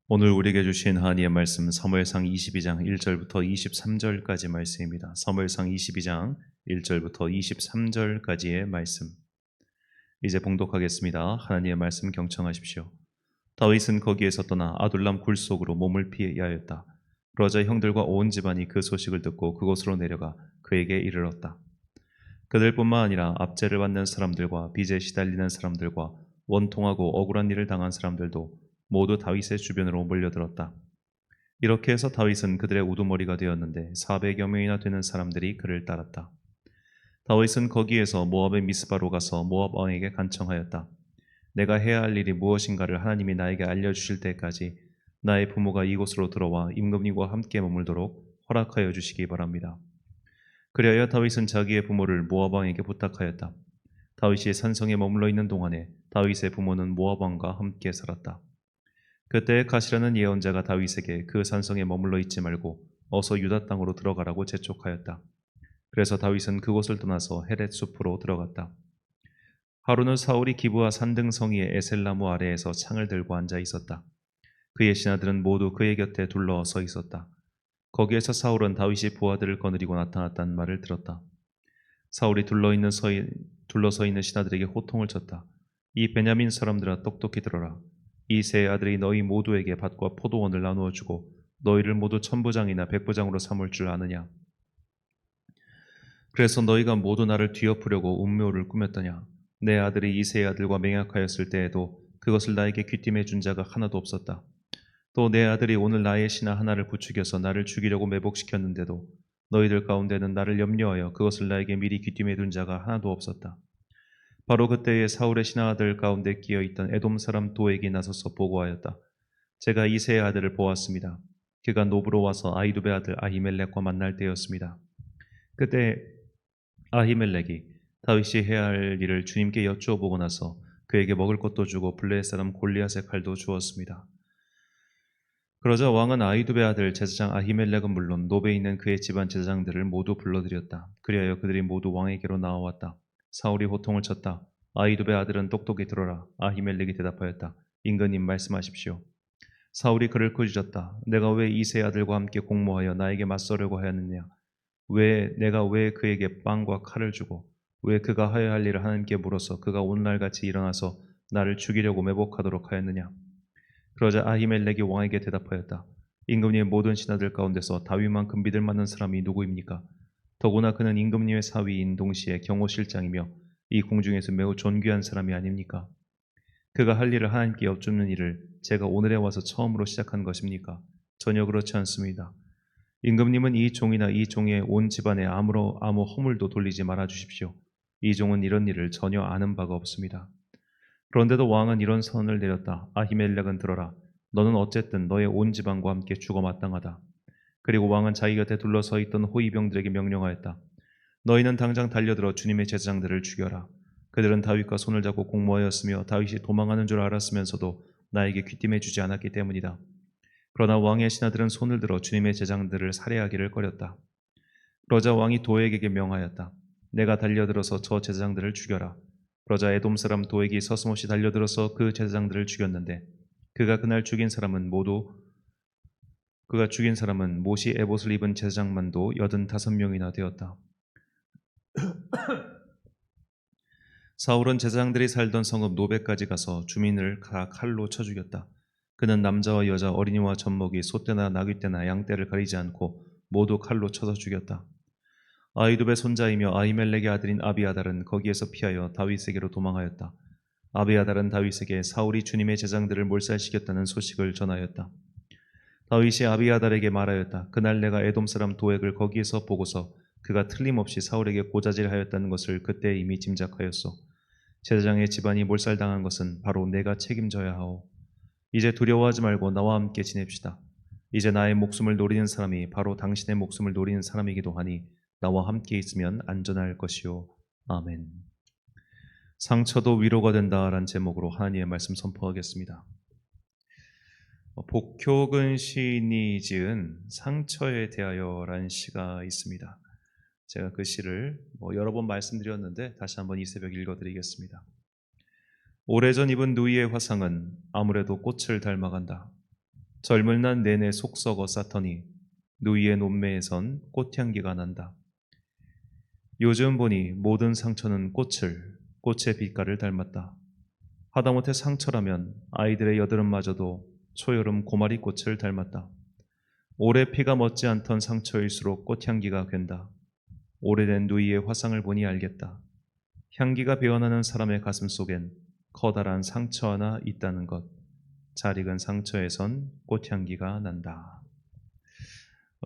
오늘 우리에게 주신 하나님의 말씀 사무엘상 22장 1절부터 23절까지 말씀입니다. 사무엘상 22장 1절부터 23절까지의 말씀. 이제 봉독하겠습니다. 하나님의 말씀 경청하십시오. 다윗은 거기에서 떠나 아둘람 굴 속으로 몸을 피하였다. 그러자 형들과 온 집안이 그 소식을 듣고 그곳으로 내려가 그에게 이르렀다. 그들뿐만 아니라 압제를 받는 사람들과 빚에 시달리는 사람들과 원통하고 억울한 일을 당한 사람들도 모두 다윗의 주변으로 몰려들었다. 이렇게 해서 다윗은 그들의 우두머리가 되었는데 400여 명이나 되는 사람들이 그를 따랐다. 다윗은 거기에서 모압의 미스바로 가서 모압 왕에게 간청하였다. 내가 해야 할 일이 무엇인가를 하나님이 나에게 알려주실 때까지 나의 부모가 이곳으로 들어와 임금님과 함께 머물도록 허락하여 주시기 바랍니다. 그리하여 다윗은 자기의 부모를 모압 왕에게 부탁하였다. 다윗이 산성에 머물러 있는 동안에 다윗의 부모는 모압 왕과 함께 살았다. 그때 가시라는 예언자가 다윗에게 그 산성에 머물러 있지 말고 어서 유다 땅으로 들어가라고 재촉하였다. 그래서 다윗은 그곳을 떠나서 헤렛 숲으로 들어갔다. 하루는 사울이 기브아 산등성이의 에셀나무 아래에서 창을 들고 앉아 있었다. 그의 신하들은 모두 그의 곁에 둘러서 있었다. 거기에서 사울은 다윗이 부하들을 거느리고 나타났다는 말을 들었다. 사울이 둘러서 있는 신하들에게 호통을 쳤다. 이 베냐민 사람들아, 똑똑히 들어라. 이 세 아들이 너희 모두에게 밭과 포도원을 나누어 주고 너희를 모두 천부장이나 백부장으로 삼을 줄 아느냐? 그래서 너희가 모두 나를 뒤엎으려고 음모를 꾸몄더냐? 내 아들이 이 세 아들과 맹약하였을 때에도 그것을 나에게 귀띔해 준 자가 하나도 없었다. 또 내 아들이 오늘 나의 신하 하나를 부추겨서 나를 죽이려고 매복시켰는데도 너희들 가운데는 나를 염려하여 그것을 나에게 미리 귀띔해 둔 자가 하나도 없었다. 바로 그때에 사울의 신하들 가운데 끼어 있던 에돔 사람 도액이 나서서 보고하였다. 제가 이 세 아들을 보았습니다. 그가 노브로 와서 아히두베 아들 아히멜렉과 만날 때였습니다. 그때 아히멜렉이 다윗이 해야 할 일을 주님께 여쭈어보고 나서 그에게 먹을 것도 주고 블레셋 사람 골리앗의 칼도 주었습니다. 그러자 왕은 아히두베 아들 제사장 아히멜렉은 물론 노베에 있는 그의 집안 제사장들을 모두 불러들였다. 그리하여 그들이 모두 왕에게로 나와왔다. 사울이 호통을 쳤다. 아히두베 아들은 똑똑히 들어라. 아히멜렉이 대답하였다. 임금님 말씀하십시오. 사울이 그를 꾸짖었다. 내가 왜 이 세 아들과 함께 공모하여 나에게 맞서려고 하였느냐? 내가 왜 그에게 빵과 칼을 주고 왜 그가 하여야 할 일을 하나님께 물어서 그가 오늘날같이 일어나서 나를 죽이려고 매복하도록 하였느냐? 그러자 아히멜렉이 왕에게 대답하였다. 임금님의 모든 신하들 가운데서 다윗만큼 믿을 만한 사람이 누구입니까? 더구나 그는 임금님의 사위인 동시에 경호실장이며 이 궁중에서 매우 존귀한 사람이 아닙니까? 그가 할 일을 하나님께 여쭙는 일을 제가 오늘에 와서 처음으로 시작한 것입니까? 전혀 그렇지 않습니다. 임금님은 이 종이나 이 종의 온 집안에 아무 허물도 돌리지 말아 주십시오. 이 종은 이런 일을 전혀 아는 바가 없습니다. 그런데도 왕은 이런 선을 내렸다. 아히멜렉은 들어라. 너는 어쨌든 너의 온 집안과 함께 죽어 마땅하다. 그리고 왕은 자기 곁에 둘러서 있던 호위병들에게 명령하였다. 너희는 당장 달려들어 주님의 제사장들을 죽여라. 그들은 다윗과 손을 잡고 공모하였으며 다윗이 도망하는 줄 알았으면서도 나에게 귀띔해 주지 않았기 때문이다. 그러나 왕의 신하들은 손을 들어 주님의 제사장들을 살해하기를 꺼렸다. 그러자 왕이 도액에게 명하였다. 내가 달려들어서 저 제사장들을 죽여라. 그러자 에돔 사람 도액이 서슴없이 달려들어서 그 제사장들을 죽였는데 그가 죽인 사람은 못이 에봇을 입은 제사장만도 85명이나 되었다. 사울은 제사장들이 살던 성읍 노베까지 가서 주민을 다 칼로 쳐 죽였다. 그는 남자와 여자, 어린이와 젖먹이, 소떼나 나귀떼나 양떼를 가리지 않고 모두 칼로 쳐서 죽였다. 아히두베 손자이며 아히멜렉의 아들인 아비아달은 거기에서 피하여 다윗에게로 도망하였다. 아비아달은 다윗에게 사울이 주님의 제사장들을 몰살시켰다는 소식을 전하였다. 다윗이 아비아달에게 말하였다. 그날 내가 에돔 사람 도액을 거기에서 보고서 그가 틀림없이 사울에게 고자질하였다는 것을 그때 이미 짐작하였소. 제사장의 집안이 몰살당한 것은 바로 내가 책임져야 하오. 이제 두려워하지 말고 나와 함께 지냅시다. 이제 나의 목숨을 노리는 사람이 바로 당신의 목숨을 노리는 사람이기도 하니 나와 함께 있으면 안전할 것이오. 아멘. 상처도 위로가 된다라는 제목으로 하나님의 말씀 선포하겠습니다. 복효근 시인이 지은 상처에 대하여라는 시가 있습니다. 제가 그 시를 여러 번 말씀드렸는데 다시 한번 이 새벽 읽어드리겠습니다. 오래전 입은 누이의 화상은 아무래도 꽃을 닮아간다. 젊을 난 내내 속 썩어 쌓더니 누이의 논매에선 꽃향기가 난다. 요즘 보니 모든 상처는 꽃의 빛깔을 닮았다. 하다못해 상처라면 아이들의 여드름마저도 초여름 고마리 꽃을 닮았다. 오래 피가 멎지 않던 상처일수록 꽃향기가 괜다. 오래된 누이의 화상을 보니 알겠다. 향기가 배어나는 사람의 가슴 속엔 커다란 상처 하나 있다는 것. 잘 익은 상처에선 꽃향기가 난다.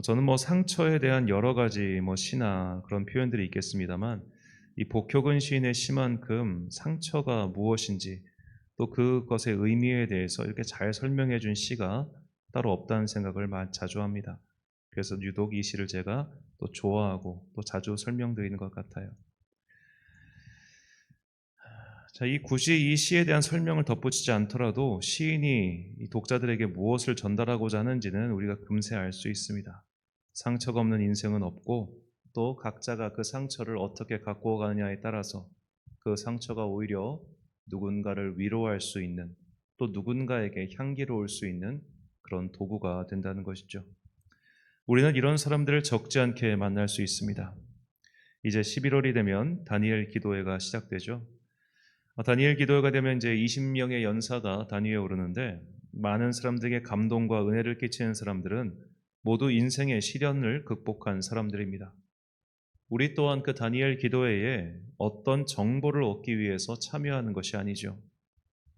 저는 상처에 대한 여러 가지 시나 그런 표현들이 있겠습니다만, 이 복효근 시인의 시만큼 상처가 무엇인지 또 그것의 의미에 대해서 이렇게 잘 설명해 준 시가 따로 없다는 생각을 자주 합니다. 그래서 유독 이 시를 제가 또 좋아하고 또 자주 설명드리는 것 같아요. 자, 굳이 이 시에 대한 설명을 덧붙이지 않더라도 시인이 이 독자들에게 무엇을 전달하고자 하는지는 우리가 금세 알 수 있습니다. 상처가 없는 인생은 없고 또 각자가 그 상처를 어떻게 갖고 가느냐에 따라서 그 상처가 오히려 누군가를 위로할 수 있는, 또 누군가에게 향기로울 수 있는 그런 도구가 된다는 것이죠. 우리는 이런 사람들을 적지 않게 만날 수 있습니다. 이제 11월이 되면 다니엘 기도회가 시작되죠. 다니엘 기도회가 되면 이제 20명의 연사가 단위에 오르는데, 많은 사람들에게 감동과 은혜를 끼치는 사람들은 모두 인생의 시련을 극복한 사람들입니다. 우리 또한 그 다니엘 기도회에 어떤 정보를 얻기 위해서 참여하는 것이 아니죠.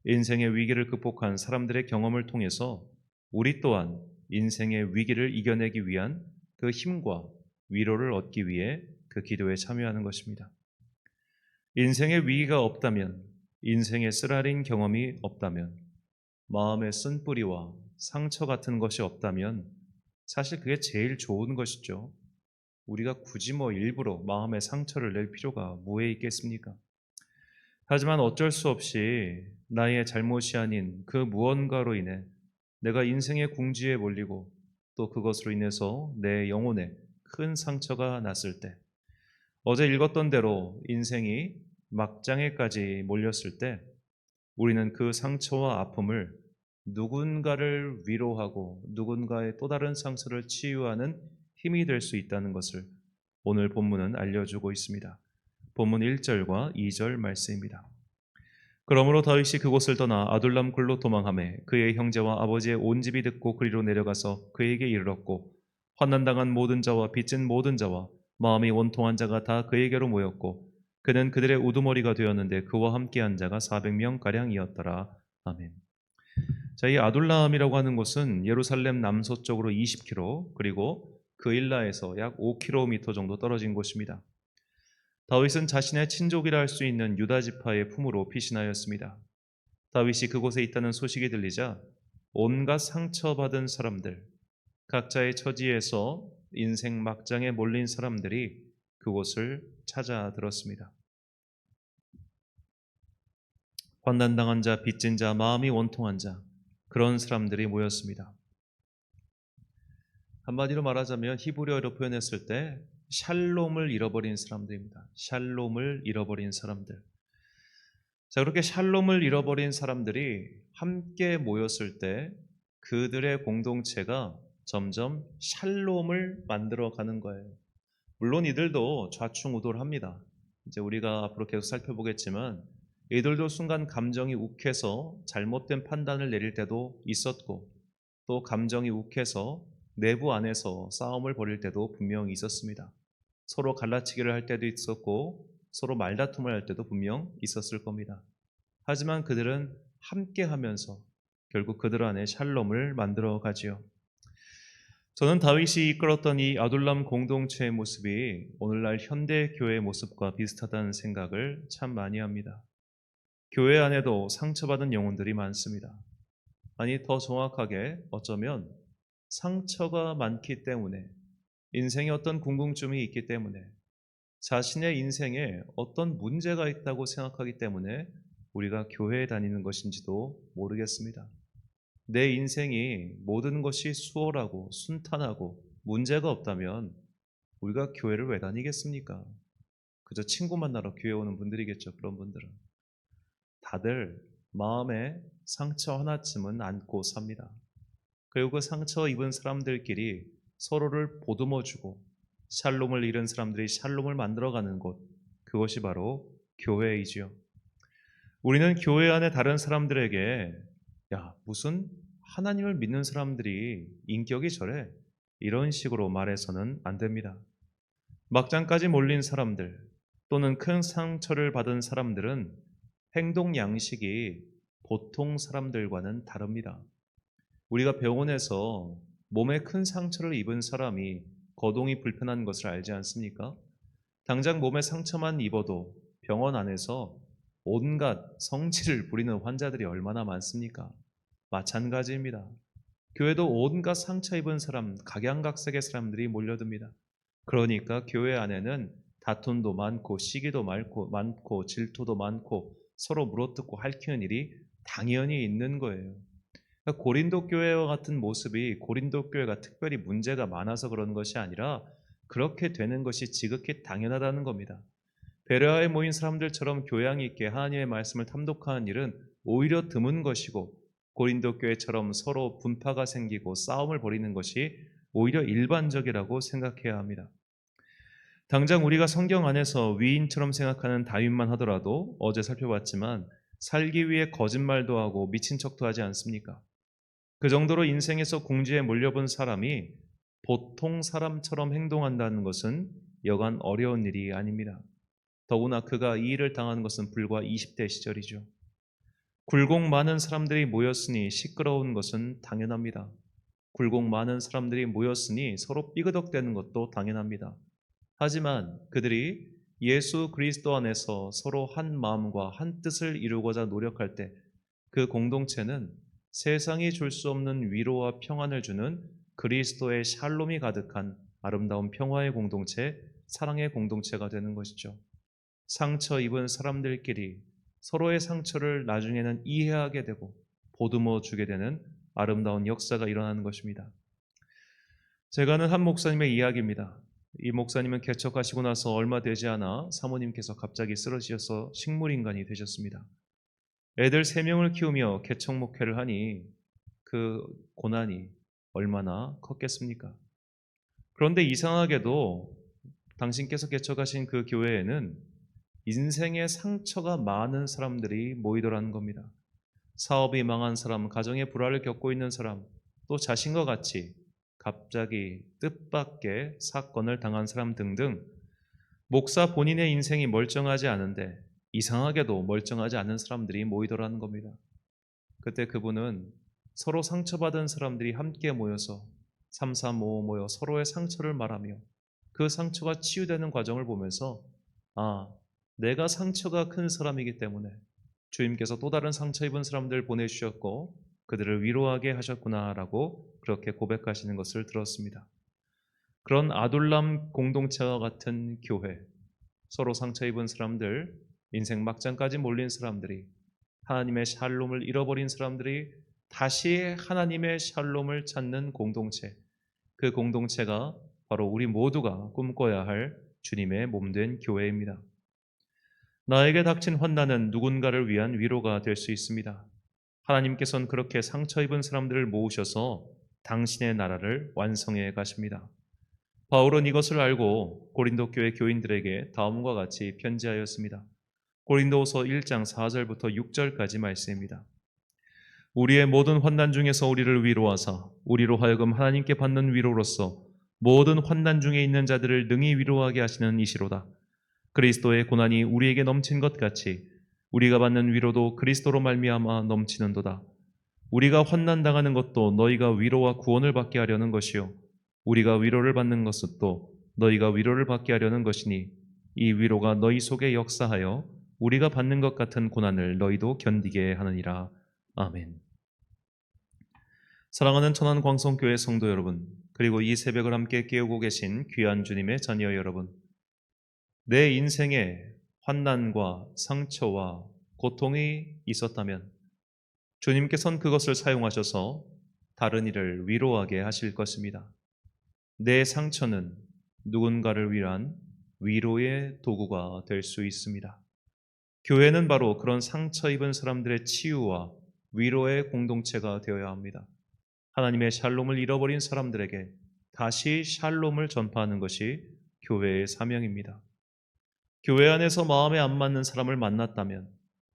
인생의 위기를 극복한 사람들의 경험을 통해서 우리 또한 인생의 위기를 이겨내기 위한 그 힘과 위로를 얻기 위해 그 기도에 참여하는 것입니다. 인생의 위기가 없다면, 인생의 쓰라린 경험이 없다면, 마음의 쓴뿌리와 상처 같은 것이 없다면 사실 그게 제일 좋은 것이죠. 우리가 굳이 일부러 마음의 상처를 낼 필요가 뭐에 있겠습니까? 하지만 어쩔 수 없이 나의 잘못이 아닌 그 무언가로 인해 내가 인생의 궁지에 몰리고 또 그것으로 인해서 내 영혼에 큰 상처가 났을 때, 어제 읽었던 대로 인생이 막장에까지 몰렸을 때 우리는 그 상처와 아픔을 누군가를 위로하고 누군가의 또 다른 상처를 치유하는 힘이 될 수 있다는 것을 오늘 본문은 알려주고 있습니다. 본문 1절과 2절 말씀입니다. 그러므로 다윗이 그곳을 떠나 아둘람 굴로 도망하매 그의 형제와 아버지의 온 집이 듣고 그리로 내려가서 그에게 이르렀고, 환난당한 모든 자와 빚진 모든 자와 마음이 원통한 자가 다 그에게로 모였고, 그는 그들의 우두머리가 되었는데 그와 함께한 자가 400명 가량이었더라. 아멘. 자, 이 아둘람이라고 하는 곳은 예루살렘 남서쪽으로 20km, 그리고 그일라에서 약 5km 정도 떨어진 곳입니다. 다윗은 자신의 친족이라 할 수 있는 유다 지파의 품으로 피신하였습니다. 다윗이 그곳에 있다는 소식이 들리자 온갖 상처받은 사람들, 각자의 처지에서 인생 막장에 몰린 사람들이 그곳을 찾아들었습니다. 환난당한 자, 빚진 자, 마음이 원통한 자, 그런 사람들이 모였습니다. 한마디로 말하자면 히브리어로 표현했을 때 샬롬을 잃어버린 사람들입니다. 샬롬을 잃어버린 사람들. 자, 그렇게 샬롬을 잃어버린 사람들이 함께 모였을 때 그들의 공동체가 점점 샬롬을 만들어가는 거예요. 물론 이들도 좌충우돌합니다. 이제 우리가 앞으로 계속 살펴보겠지만 이들도 순간 감정이 욱해서 잘못된 판단을 내릴 때도 있었고, 또 감정이 욱해서 내부 안에서 싸움을 벌일 때도 분명히 있었습니다. 서로 갈라치기를 할 때도 있었고 서로 말다툼을 할 때도 분명 있었을 겁니다. 하지만 그들은 함께 하면서 결국 그들 안에 샬롬을 만들어 가지요. 저는 다윗이 이끌었던 이 아둘람 공동체의 모습이 오늘날 현대 교회의 모습과 비슷하다는 생각을 참 많이 합니다. 교회 안에도 상처받은 영혼들이 많습니다. 아니, 더 정확하게 어쩌면 상처가 많기 때문에, 인생에 어떤 궁금증이 있기 때문에, 자신의 인생에 어떤 문제가 있다고 생각하기 때문에 우리가 교회에 다니는 것인지도 모르겠습니다. 내 인생이 모든 것이 수월하고 순탄하고 문제가 없다면 우리가 교회를 왜 다니겠습니까? 그저 친구 만나러 교회 오는 분들이겠죠. 그런 분들은 다들 마음에 상처 하나쯤은 안고 삽니다. 그리고 그 상처 입은 사람들끼리 서로를 보듬어주고 샬롬을 잃은 사람들이 샬롬을 만들어가는 곳, 그것이 바로 교회이지요. 우리는 교회 안에 다른 사람들에게 야, 무슨 하나님을 믿는 사람들이 인격이 저래? 이런 식으로 말해서는 안 됩니다. 막장까지 몰린 사람들 또는 큰 상처를 받은 사람들은 행동 양식이 보통 사람들과는 다릅니다. 우리가 병원에서 몸에 큰 상처를 입은 사람이 거동이 불편한 것을 알지 않습니까? 당장 몸에 상처만 입어도 병원 안에서 온갖 성질을 부리는 환자들이 얼마나 많습니까? 마찬가지입니다. 교회도 온갖 상처 입은 사람, 각양각색의 사람들이 몰려듭니다. 그러니까 교회 안에는 다툼도 많고 시기도 많고 질투도 많고 서로 물어뜯고 핥히는 일이 당연히 있는 거예요. 그러니까 고린도 교회와 같은 모습이 고린도 교회가 특별히 문제가 많아서 그런 것이 아니라 그렇게 되는 것이 지극히 당연하다는 겁니다. 베레아에 모인 사람들처럼 교양 있게 하나님의 말씀을 탐독하는 일은 오히려 드문 것이고 고린도 교회처럼 서로 분파가 생기고 싸움을 벌이는 것이 오히려 일반적이라고 생각해야 합니다. 당장 우리가 성경 안에서 위인처럼 생각하는 다윗만 하더라도 어제 살펴봤지만 살기 위해 거짓말도 하고 미친 척도 하지 않습니까? 그 정도로 인생에서 궁지에 몰려본 사람이 보통 사람처럼 행동한다는 것은 여간 어려운 일이 아닙니다. 더구나 그가 이 일을 당한 것은 불과 20대 시절이죠. 굴곡 많은 사람들이 모였으니 시끄러운 것은 당연합니다. 굴곡 많은 사람들이 모였으니 서로 삐그덕대는 것도 당연합니다. 하지만 그들이 예수 그리스도 안에서 서로 한 마음과 한 뜻을 이루고자 노력할 때 그 공동체는 세상이 줄 수 없는 위로와 평안을 주는 그리스도의 샬롬이 가득한 아름다운 평화의 공동체, 사랑의 공동체가 되는 것이죠. 상처 입은 사람들끼리 서로의 상처를 나중에는 이해하게 되고 보듬어 주게 되는 아름다운 역사가 일어나는 것입니다. 제가 아는 한 목사님의 이야기입니다. 이 목사님은 개척하시고 나서 얼마 되지 않아 사모님께서 갑자기 쓰러지셔서 식물인간이 되셨습니다. 애들 3명을 키우며 개척 목회를 하니 그 고난이 얼마나 컸겠습니까? 그런데 이상하게도 당신께서 개척하신 그 교회에는 인생의 상처가 많은 사람들이 모이더라는 겁니다. 사업이 망한 사람, 가정의 불화를 겪고 있는 사람, 또 자신과 같이 갑자기 뜻밖의 사건을 당한 사람 등등 목사 본인의 인생이 멀쩡하지 않은데 이상하게도 멀쩡하지 않은 사람들이 모이더라는 겁니다. 그때 그분은 서로 상처받은 사람들이 함께 모여서 335 모여 서로의 상처를 말하며 그 상처가 치유되는 과정을 보면서 내가 상처가 큰 사람이기 때문에 주님께서 또 다른 상처 입은 사람들 보내주셨고 그들을 위로하게 하셨구나라고 그렇게 고백하시는 것을 들었습니다. 그런 아둘람 공동체와 같은 교회, 서로 상처 입은 사람들, 인생 막장까지 몰린 사람들이 하나님의 샬롬을 잃어버린 사람들이 다시 하나님의 샬롬을 찾는 공동체, 그 공동체가 바로 우리 모두가 꿈꿔야 할 주님의 몸된 교회입니다. 나에게 닥친 환난은 누군가를 위한 위로가 될 수 있습니다. 하나님께서는 그렇게 상처 입은 사람들을 모으셔서 당신의 나라를 완성해 가십니다. 바울은 이것을 알고 고린도 교회 교인들에게 다음과 같이 편지하였습니다. 고린도후서 1장 4절부터 6절까지 말씀입니다. 우리의 모든 환난 중에서 우리를 위로하사 우리로 하여금 하나님께 받는 위로로서 모든 환난 중에 있는 자들을 능히 위로하게 하시는 이시로다. 그리스도의 고난이 우리에게 넘친 것 같이 우리가 받는 위로도 그리스도로 말미암아 넘치는도다. 우리가 환난 당하는 것도 너희가 위로와 구원을 받게 하려는 것이요 우리가 위로를 받는 것도 너희가 위로를 받게 하려는 것이니 이 위로가 너희 속에 역사하여 우리가 받는 것 같은 고난을 너희도 견디게 하느니라. 아멘. 사랑하는 천안광성교회 성도 여러분, 그리고 이 새벽을 함께 깨우고 계신 귀한 주님의 자녀 여러분, 내 인생에 환난과 상처와 고통이 있었다면 주님께서는 그것을 사용하셔서 다른 이를 위로하게 하실 것입니다. 내 상처는 누군가를 위한 위로의 도구가 될 수 있습니다. 교회는 바로 그런 상처 입은 사람들의 치유와 위로의 공동체가 되어야 합니다. 하나님의 샬롬을 잃어버린 사람들에게 다시 샬롬을 전파하는 것이 교회의 사명입니다. 교회 안에서 마음에 안 맞는 사람을 만났다면,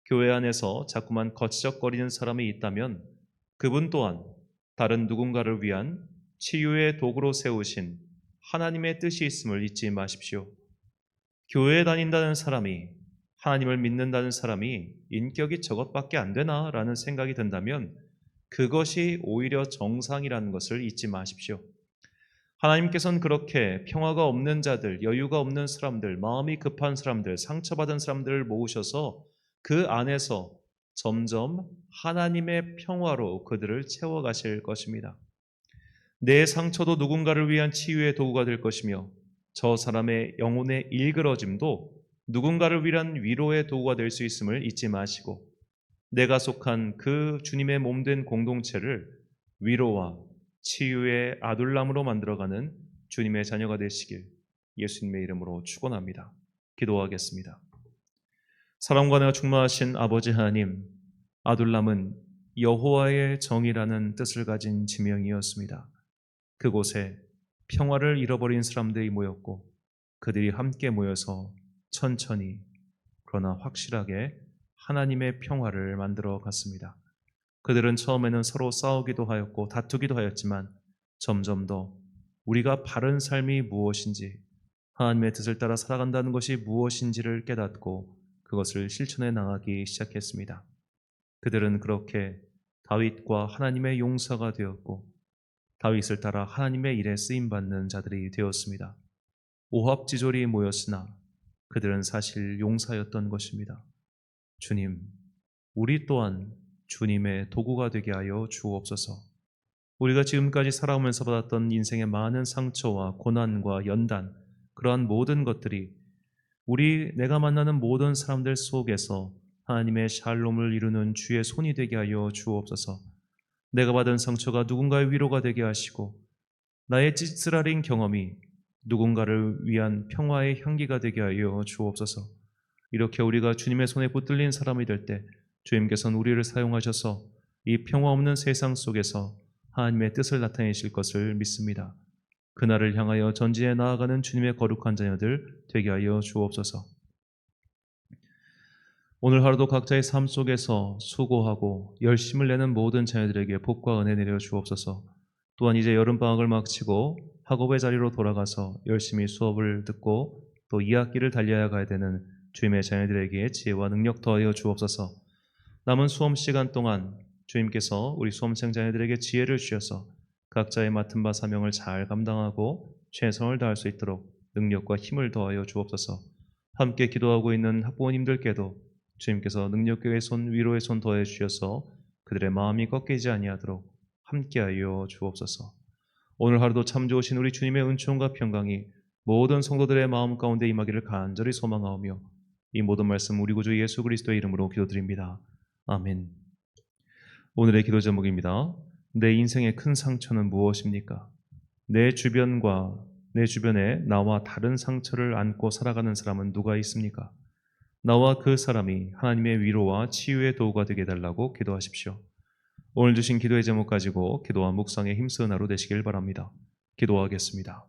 교회 안에서 자꾸만 거치적거리는 사람이 있다면 그분 또한 다른 누군가를 위한 치유의 도구로 세우신 하나님의 뜻이 있음을 잊지 마십시오. 교회에 다닌다는 사람이, 하나님을 믿는다는 사람이 인격이 저것밖에 안 되나라는 생각이 든다면 그것이 오히려 정상이라는 것을 잊지 마십시오. 하나님께서는 그렇게 평화가 없는 자들, 여유가 없는 사람들, 마음이 급한 사람들, 상처받은 사람들을 모으셔서 그 안에서 점점 하나님의 평화로 그들을 채워가실 것입니다. 내 상처도 누군가를 위한 치유의 도구가 될 것이며 저 사람의 영혼의 일그러짐도 누군가를 위한 위로의 도구가 될 수 있음을 잊지 마시고 내가 속한 그 주님의 몸된 공동체를 위로와 치유의 아둘람으로 만들어가는 주님의 자녀가 되시길 예수님의 이름으로 축원합니다. 기도하겠습니다. 사랑과 은혜가 충만하신 아버지 하나님, 아둘람은 여호와의 정이라는 뜻을 가진 지명이었습니다. 그곳에 평화를 잃어버린 사람들이 모였고 그들이 함께 모여서 천천히 그러나 확실하게 하나님의 평화를 만들어 갔습니다. 그들은 처음에는 서로 싸우기도 하였고 다투기도 하였지만 점점 더 우리가 바른 삶이 무엇인지, 하나님의 뜻을 따라 살아간다는 것이 무엇인지를 깨닫고 그것을 실천해 나가기 시작했습니다. 그들은 그렇게 다윗과 하나님의 용사가 되었고 다윗을 따라 하나님의 일에 쓰임받는 자들이 되었습니다. 오합지졸이 모였으나 그들은 사실 용사였던 것입니다. 주님, 우리 또한 주님의 도구가 되게 하여 주옵소서. 우리가 지금까지 살아오면서 받았던 인생의 많은 상처와 고난과 연단, 그러한 모든 것들이 내가 만나는 모든 사람들 속에서 하나님의 샬롬을 이루는 주의 손이 되게 하여 주옵소서. 내가 받은 상처가 누군가의 위로가 되게 하시고 나의 찌쓰라린 경험이 누군가를 위한 평화의 향기가 되게 하여 주옵소서. 이렇게 우리가 주님의 손에 붙들린 사람이 될 때 주님께서는 우리를 사용하셔서 이 평화 없는 세상 속에서 하나님의 뜻을 나타내실 것을 믿습니다. 그날을 향하여 전진해 나아가는 주님의 거룩한 자녀들 되게 하여 주옵소서. 오늘 하루도 각자의 삶 속에서 수고하고 열심을 내는 모든 자녀들에게 복과 은혜 내려 주옵소서. 또한 이제 여름방학을 마치고 학업의 자리로 돌아가서 열심히 수업을 듣고 또 2학기를 달려야 가야 되는 주님의 자녀들에게 지혜와 능력 더하여 주옵소서. 남은 수험 시간 동안 주님께서 우리 수험생 자녀들에게 지혜를 주셔서 각자의 맡은 바 사명을 잘 감당하고 최선을 다할 수 있도록 능력과 힘을 더하여 주옵소서. 함께 기도하고 있는 학부모님들께도 주님께서 능력의 손, 위로의 손 더해 주셔서 그들의 마음이 꺾이지 아니하도록 함께하여 주옵소서. 오늘 하루도 참 좋으신 우리 주님의 은총과 평강이 모든 성도들의 마음 가운데 임하기를 간절히 소망하오며 이 모든 말씀 우리 구주 예수 그리스도의 이름으로 기도드립니다. 아멘. 오늘의 기도 제목입니다. 내 인생의 큰 상처는 무엇입니까? 내 주변에 나와 다른 상처를 안고 살아가는 사람은 누가 있습니까? 나와 그 사람이 하나님의 위로와 치유의 도구가 되게 해달라고 기도하십시오. 오늘 주신 기도의 제목 가지고 기도와 묵상에 힘쓰는 하루 되시길 바랍니다. 기도하겠습니다.